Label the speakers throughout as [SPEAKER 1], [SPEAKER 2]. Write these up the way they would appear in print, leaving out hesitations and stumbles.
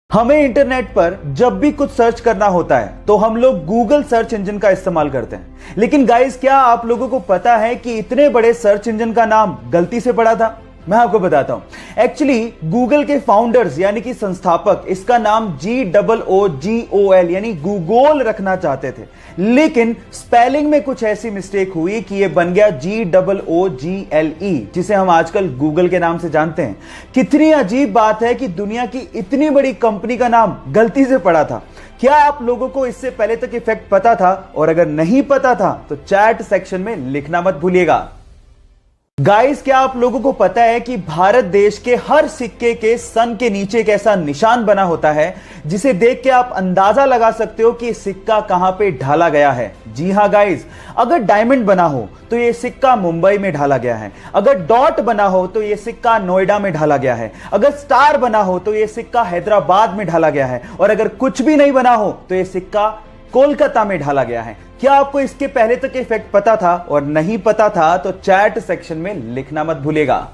[SPEAKER 1] हमें इंटरनेट पर जब भी कुछ सर्च करना होता है तो हम लोग गूगल सर्च इंजन का इस्तेमाल करते हैं। लेकिन गाइस, क्या आप लोगों को पता है कि इतने बड़े सर्च इंजन का नाम गलती से पड़ा था? मैं आपको बताता हूं। एक्चुअली गूगल के फाउंडर्स यानी कि संस्थापक इसका नाम GOOGOL यानी गूगोल रखना चाहते थे, लेकिन स्पेलिंग में कुछ ऐसी मिस्टेक हुई कि यह बन गया GOOGLE, जिसे हम आजकल गूगल के नाम से जानते हैं। कितनी अजीब बात है कि दुनिया की इतनी बड़ी कंपनी का नाम गलती से पड़ा था। क्या आप लोगों को इससे पहले तक इफेक्ट पता था? और अगर नहीं पता था तो चैट सेक्शन में लिखना मत भूलिएगा। गाइस, क्या आप लोगों को पता है कि भारत देश के हर सिक्के के सन के नीचे एक ऐसा निशान बना होता है जिसे देख के आप अंदाजा लगा सकते हो कि सिक्का कहां पे ढाला गया है? जी हां गाइस, अगर डायमंड बना हो तो यह सिक्का मुंबई में ढाला गया है, अगर डॉट बना हो तो यह सिक्का नोएडा में ढाला गया है, अगर स्टार बना हो तो यह सिक्का हैदराबाद में ढाला गया है, और अगर कुछ भी नहीं बना हो तो यह सिक्का कोलकाता में ढाला गया है। क्या आपको इसके पहले तक इफेक्ट पता था? और नहीं पता था तो चैट सेक्शन में लिखना मत भूलिएगा।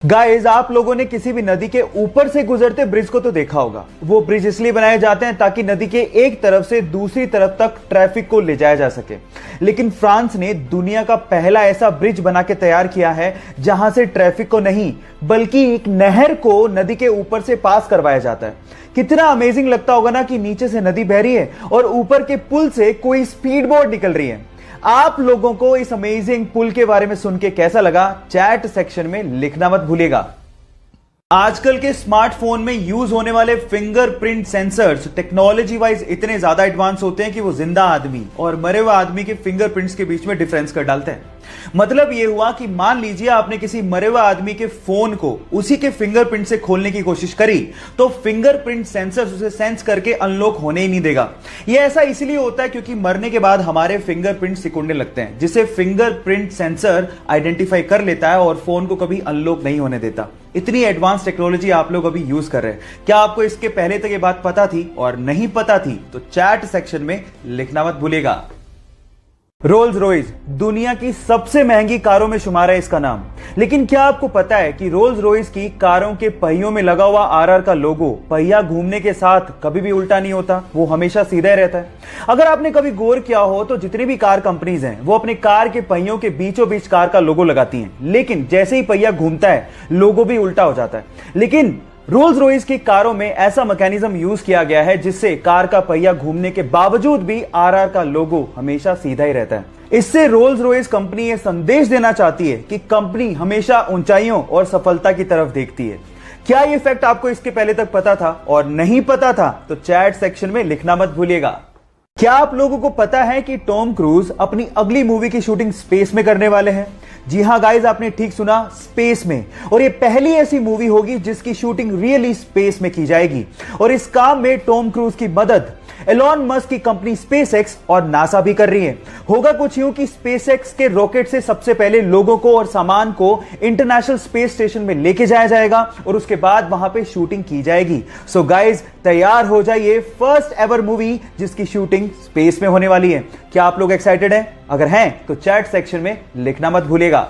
[SPEAKER 1] गाइस, आप लोगों ने किसी भी नदी के ऊपर से गुजरते ब्रिज को तो देखा होगा। वो ब्रिज इसलिए बनाए जाते हैं ताकि नदी के एक तरफ से दूसरी तरफ तक ट्रैफिक को ले जाया जा सके। लेकिन फ्रांस ने दुनिया का पहला ऐसा ब्रिज बना के तैयार किया है जहां से ट्रैफिक को नहीं बल्कि एक नहर को नदी के ऊपर से पास करवाया जाता है। कितना अमेजिंग लगता होगा ना कि नीचे से नदी बह रही है और ऊपर के पुल से कोई स्पीड बोट निकल रही है। आप लोगों को इस अमेजिंग पुल के बारे में सुन के कैसा लगा? चैट सेक्शन में लिखना मत भूलिएगा। आजकल के स्मार्टफोन में यूज होने वाले फिंगरप्रिंट सेंसर्स टेक्नोलॉजी वाइज इतने ज्यादा एडवांस होते हैं कि वो जिंदा आदमी और मरे हुए आदमी के फिंगरप्रिंट्स के बीच में डिफरेंस कर डालते हैं। मतलब ये हुआ कि मान लीजिए आपने किसी मरे हुए आदमी के फोन को उसी के फिंगरप्रिंट से खोलने की कोशिश करी तो फिंगरप्रिंट सेंसर उसे सेंस करके अनलॉक होने ही नहीं देगा। यह ऐसा इसलिए होता है क्योंकि मरने के बाद हमारे फिंगरप्रिंट सिकुड़ने लगते हैं, जिसे फिंगरप्रिंट सेंसर आइडेंटिफाई कर लेता है और फोन को कभी अनलॉक नहीं होने देता। इतनी एडवांस टेक्नोलॉजी आप लोग अभी यूज कर रहे हैं। क्या आपको इसके पहले तक ये बात पता थी? और नहीं पता थी तो चैट सेक्शन में लिखना मत भूलिएगा। रोल्स रॉयस दुनिया की सबसे महंगी कारों में शुमार है इसका नाम। लेकिन क्या आपको पता है कि रोल्स रॉयस की कारों के पहियों में लगा हुआ आरआर का लोगो पहिया घूमने के साथ कभी भी उल्टा नहीं होता, वो हमेशा सीधा ही रहता है। अगर आपने कभी गौर किया हो तो जितनी भी कार कंपनीज हैं वो अपने कार के पहियों के बीचों बीच कार का लोगो लगाती हैं, लेकिन जैसे ही पहिया घूमता है लोगो भी उल्टा हो जाता है। लेकिन रोल्स रॉयस की कारों में ऐसा मैकेनिज्म यूज किया गया है जिससे कार का पहिया घूमने के बावजूद भी आरआर का लोगो हमेशा सीधा ही रहता है। इससे रोल्स रॉयस कंपनी यह संदेश देना चाहती है कि कंपनी हमेशा ऊंचाइयों और सफलता की तरफ देखती है। क्या यह फैक्ट आपको इसके पहले तक पता था? और नहीं पता था तो चैट सेक्शन में लिखना मत भूलिएगा। क्या आप लोगों को पता है कि टॉम क्रूज अपनी अगली मूवी की शूटिंग स्पेस में करने वाले हैं? जी हां गाइस, आपने ठीक सुना, स्पेस में। और ये पहली ऐसी मूवी होगी जिसकी शूटिंग रियली स्पेस में की जाएगी। और इस काम में टॉम क्रूज की मदद एलॉन मस्क की कंपनी स्पेसएक्स और नासा भी कर रही है। होगा कुछ यूं कि स्पेसएक्स के रॉकेट से सबसे पहले लोगों को और सामान को इंटरनेशनल स्पेस स्टेशन में लेके जाया जाएगा और उसके बाद वहां पे शूटिंग की जाएगी। सो गाइस, तैयार हो जाइए, फर्स्ट एवर मूवी जिसकी शूटिंग स्पेस में होने वाली है। क्या आप लोग एक्साइटेड हैं? अगर हैं तो चैट सेक्शन में लिखना मत भूलिएगा।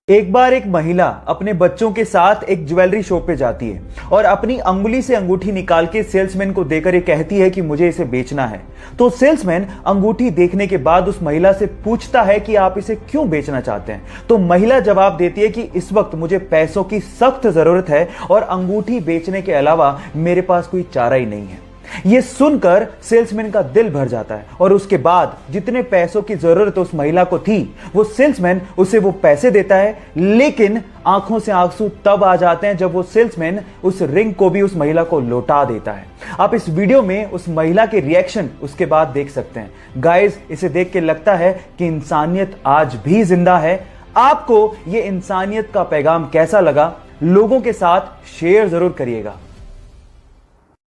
[SPEAKER 1] एक बार एक महिला अपने बच्चों के साथ एक ज्वेलरी शॉप पे जाती है और अपनी अंगुली से अंगूठी निकाल के सेल्समैन को देकर ये कहती है कि मुझे इसे बेचना है। तो सेल्समैन अंगूठी देखने के बाद उस महिला से पूछता है कि आप इसे क्यों बेचना चाहते हैं? तो महिला जवाब देती है कि इस वक्त मुझे पैसों की सख्त जरूरत है और अंगूठी बेचने के अलावा मेरे पास कोई चारा ही नहीं है। यह सुनकर सेल्समैन का दिल भर जाता है और उसके बाद जितने पैसों की जरूरत उस महिला को थी वो सेल्समैन उसे वो पैसे देता है, लेकिन आंखों से आंसू तब आ जाते हैं जब वो सेल्समैन उस रिंग को भी उस महिला को लौटा देता है। आप इस वीडियो में उस महिला के रिएक्शन उसके बाद देख सकते हैं। गाइस, इसे देख के लगता है कि इंसानियत आज भी जिंदा है। आपको ये इंसानियत का पैगाम कैसा लगा? लोगों के साथ शेयर जरूर करिएगा।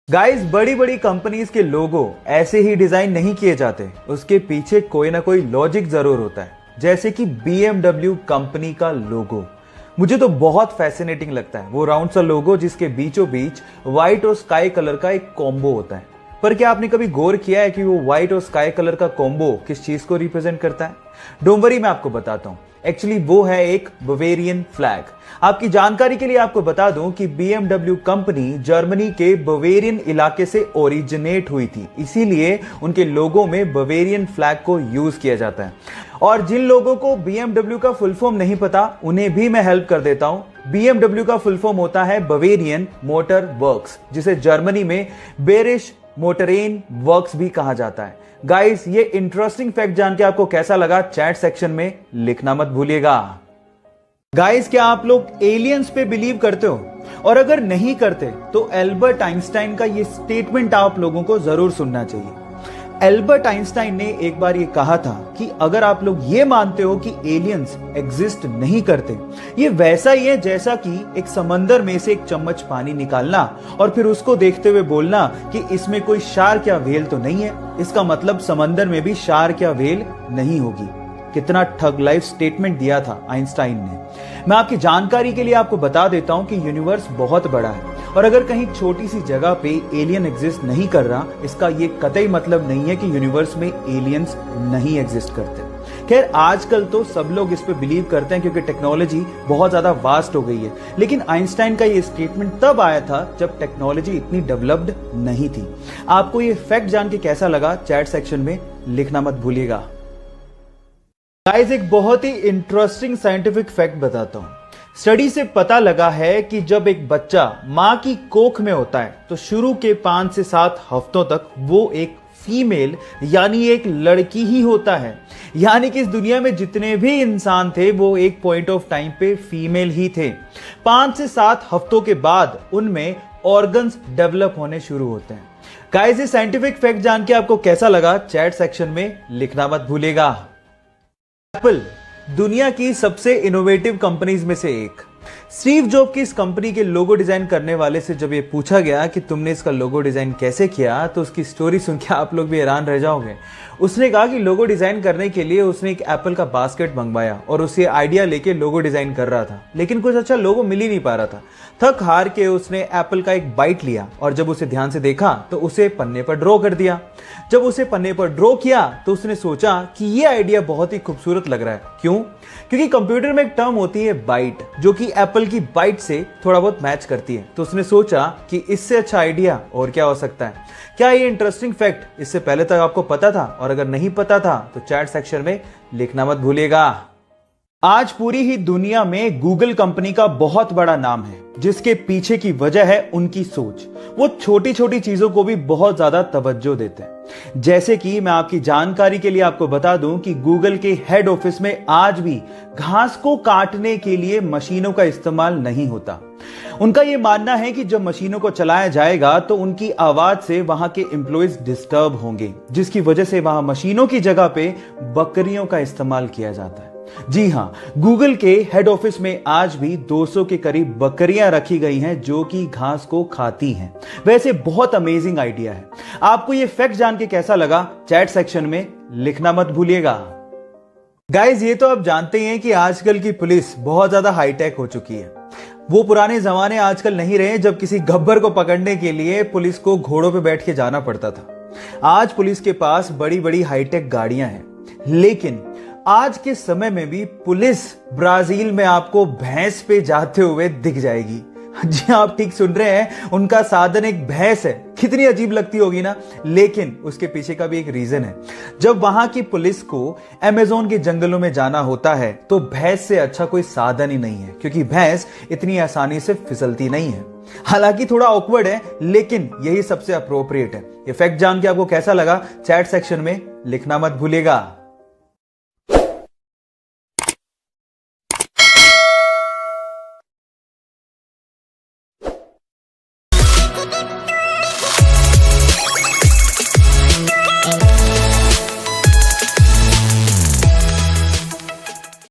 [SPEAKER 1] गाइस, बड़ी बड़ी कंपनीज के लोगो ऐसे ही डिजाइन नहीं किए जाते, उसके पीछे कोई ना कोई लॉजिक जरूर होता है। जैसे कि BMW कंपनी का लोगो मुझे तो बहुत फैसिनेटिंग लगता है। वो राउंड सा लोगो जिसके बीचों बीच व्हाइट और स्काई कलर का एक कॉम्बो होता है। पर क्या आपने कभी गौर किया है कि वो व्हाइट और स्काई कलर का कॉम्बो किस चीज को रिप्रेजेंट करता है? डोंट वरी, मैं आपको बताता हूं। एक्चुअली वो है एक बवेरियन फ्लैग। आपकी जानकारी के लिए आपको बता दूं कि BMW कंपनी जर्मनी के बवेरियन इलाके से ओरिजिनेट हुई थी, इसीलिए उनके लोगों में बवेरियन फ्लैग को यूज किया जाता है। और जिन लोगों को BMW का फुल फॉर्म नहीं पता उन्हें भी मैं हेल्प कर देता हूं। BMW का फुल फॉर्म होता है बवेरियन मोटर वर्क्स, जिसे जर्मनी में बेरिश मोटरेन वर्क्स भी कहा जाता है। गाइस, ये इंटरेस्टिंग फैक्ट जान के आपको कैसा लगा चैट सेक्शन में लिखना मत भूलिएगा। गाइस, क्या आप लोग एलियंस पे बिलीव करते हो? और अगर नहीं करते तो एल्बर्ट आइंस्टाइन का ये स्टेटमेंट आप लोगों को जरूर सुनना चाहिए। एल्बर्ट आइंस्टाइन ने एक बार ये कहा था कि अगर आप लोग ये मानते हो कि एलियंस एग्जिस्ट नहीं करते, ये वैसा ही है जैसा कि एक समंदर में से एक चम्मच पानी निकालना और फिर उसको देखते हुए बोलना कि इसमें कोई शार्क या व्हेल तो नहीं है, इसका मतलब समंदर में भी शार्क या व्हेल नहीं होगी। कितना ठग लाइफ स्टेटमेंट दिया था आइंस्टाइन ने। मैं आपकी जानकारी के लिए आपको बता देता हूं कि यूनिवर्स बहुत बड़ा है और अगर कहीं छोटी सी जगह पे एलियन एग्जिस्ट नहीं कर रहा, इसका ये कतई मतलब नहीं है कि यूनिवर्स में एलियंस नहीं एग्जिस्ट करते। खैर, आजकल तो सब लोग इस पे बिलीव करते हैं क्योंकि टेक्नोलॉजी बहुत ज्यादा वास्ट हो गई है, लेकिन आइंस्टाइन का ये स्टेटमेंट तब आया था जब टेक्नोलॉजी इतनी डेवलप्ड नहीं थी। आपको ये फैक्ट जान के कैसा लगा चैट सेक्शन में लिखना मत भूलिएगा। गाइस, एक बहुत ही इंटरेस्टिंग साइंटिफिक फैक्ट बताता हूं। स्टडी से पता लगा है कि जब एक बच्चा मां की कोख में होता है तो शुरू के 5 से 7 हफ्तों तक वो एक फीमेल यानी एक लड़की ही होता है। यानी कि इस दुनिया में जितने भी इंसान थे वो एक पॉइंट ऑफ टाइम पे फीमेल ही थे। 5 से 7 हफ्तों के बाद उनमें ऑर्गन्स डेवलप होने शुरू होते हैं। गाइस, ये साइंटिफिक फैक्ट जान के आपको कैसा लगा चैट सेक्शन में लिखना मत भूलिएगा। एप्पल दुनिया की सबसे इनोवेटिव कंपनीज में से एक। स्टीव जॉब की इस कंपनी के लोगो डिजाइन करने वाले से जब ये पूछा गया कि तुमने इसका लोगो डिजाइन कैसे किया, तो उसकी स्टोरी सुन के आप लोग भी हैरान रह जाओगे। उसने कहा कि लोगो डिजाइन करने के लिए उसने एक एप्पल का बास्केट मंगवाया और उसे आइडिया लेके लोगो डिजाइन कर रहा था, लेकिन कुछ अच्छा लोगो मिल ही नहीं पा रहा था। थक हार के उसने एप्पल का एक बाइट लिया और जब उसे ध्यान से देखा तो उसे पन्ने पर ड्रॉ कर दिया। जब उसे पन्ने पर ड्रॉ किया तो उसने सोचा कि यह आइडिया बहुत ही खूबसूरत लग रहा है। क्यों? क्योंकि कंप्यूटर में एक टर्म होती है बाइट, जो कि एप्पल की बाइट से थोड़ा बहुत मैच करती है। तो उसने सोचा कि इससे अच्छा आइडिया और क्या हो सकता है। क्या ये इंटरेस्टिंग फैक्ट इससे पहले तक आपको पता था? और अगर नहीं पता था तो चैट सेक्शन में लिखना मत भूलिएगा। आज पूरी ही दुनिया में गूगल कंपनी का बहुत बड़ा नाम है, जिसके पीछे की वजह है उनकी सोच। वो छोटी छोटी चीजों को भी बहुत ज्यादा तवज्जो देते हैं। जैसे कि मैं आपकी जानकारी के लिए आपको बता दूं कि गूगल के हेड ऑफिस में आज भी घास को काटने के लिए मशीनों का इस्तेमाल नहीं होता। उनका यह मानना है कि जब मशीनों को चलाया जाएगा तो उनकी आवाज से वहां के एम्प्लॉइज डिस्टर्ब होंगे, जिसकी वजह से वहां मशीनों की जगह पे बकरियों का इस्तेमाल किया जाता है। जी हां, गूगल के हेड ऑफिस में आज भी 200 के करीब बकरियां रखी गई हैं जो कि घास को खाती हैं। वैसे बहुत अमेजिंग आइडिया है। आपको यह फैक्ट जान के कैसा लगा चैट सेक्शन में लिखना मत भूलिएगा। गाइस, ये तो आप जानते हैं कि आजकल की पुलिस बहुत ज्यादा हाईटेक हो चुकी है। वो पुराने जमाने आजकल नहीं रहे जब किसी गब्बर को पकड़ने के लिए पुलिस को घोड़ों पे बैठ के जाना पड़ता था। आज पुलिस के पास बड़ी बड़ी हाईटेक गाड़ियां हैं, लेकिन आज के समय में भी पुलिस ब्राजील में आपको भैंस पे जाते हुए दिख जाएगी। जी, आप ठीक सुन रहे हैं, उनका साधन एक भैंस है। कितनी अजीब लगती होगी ना, लेकिन उसके पीछे का भी एक रीजन है। जब वहां की पुलिस को अमेज़न के जंगलों में जाना होता है तो भैंस से अच्छा कोई साधन ही नहीं है, क्योंकि भैंस इतनी आसानी से फिसलती नहीं है। हालांकि थोड़ा ऑकवर्ड है, लेकिन यही सबसे अप्रोप्रिएट है। ये फैक्ट जान के आपको कैसा लगा चैट सेक्शन में लिखना मत भूलिएगा।
[SPEAKER 2] Thank you.